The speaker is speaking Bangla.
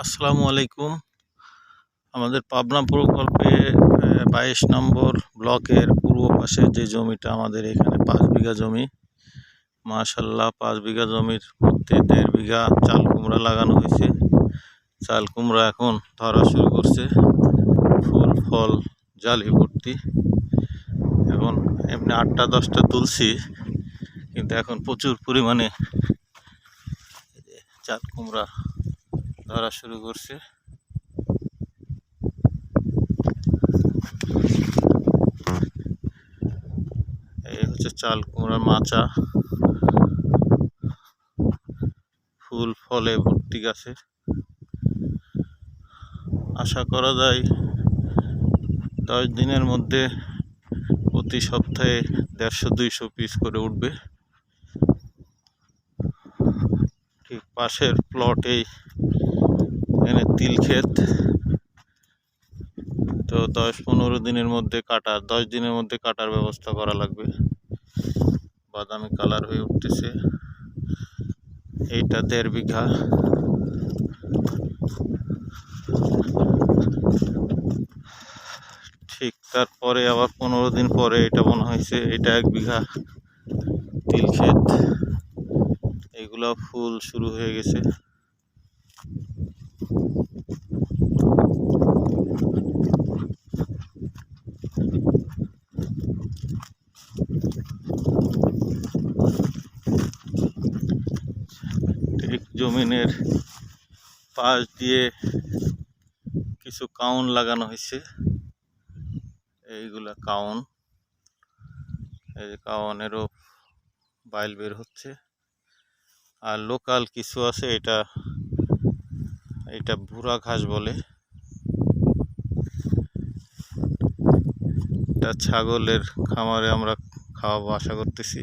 আসসালামু আলাইকুম। আমাদের পাবনা প্রকল্পে ২২ নম্বর ব্লকের পূর্ব পাশে যে জমিটা, আমাদের এখানে ৫ বিঘা জমি। মাশাআল্লাহ, ৫ বিঘা জমির মধ্যে ১.৫ বিঘা চাল কুমড়া লাগানো হয়েছে। চাল কুমড়া এখন ধরা শুরু করছে, ফুল ফল জালি ভর্তি। এখন এমনি ৮টা-১০টা তুলছি, কিন্তু এখন প্রচুর পরিমাণে চাল কুমড়া ধরা শুরু করছে। এই হচ্ছে চাল কুমড়ার মাচা, ফুল ফলে ভর্তি গাছে। আশা করা যায় 10 দিনের মধ্যে প্রতি সপ্তাহে ১৫০-২০০ পিস করে উঠবে। ঠিক পাশের প্লটেই এখানে তিল ক্ষেত, তো ১০-১৫ দিনের মধ্যে 10 দিনের মধ্যে কাটার ব্যবস্থা করা লাগবে। বাদামি কালার হয়ে উঠতেছে। এইটা ১.৫ বিঘা। ঠিক তারপরে আবার 15 দিন পরে এটা মনে হয়েছে এটা ১ বিঘা তিল ক্ষেত। এইগুলা ফুল শুরু হয়ে গেছে। ঠিক জমিনের পাশ দিয়ে কিছু কাউন লাগানো হয়েছে। এইগুলা কাউন, এই যে কাউনেরও বাইল বের হচ্ছে। আর লোকাল কিছু আছে, এটা ভুরা ঘাস বলে। এটা ছাগলের খামারে আমরা খাওয়াবো আশা করতেছি।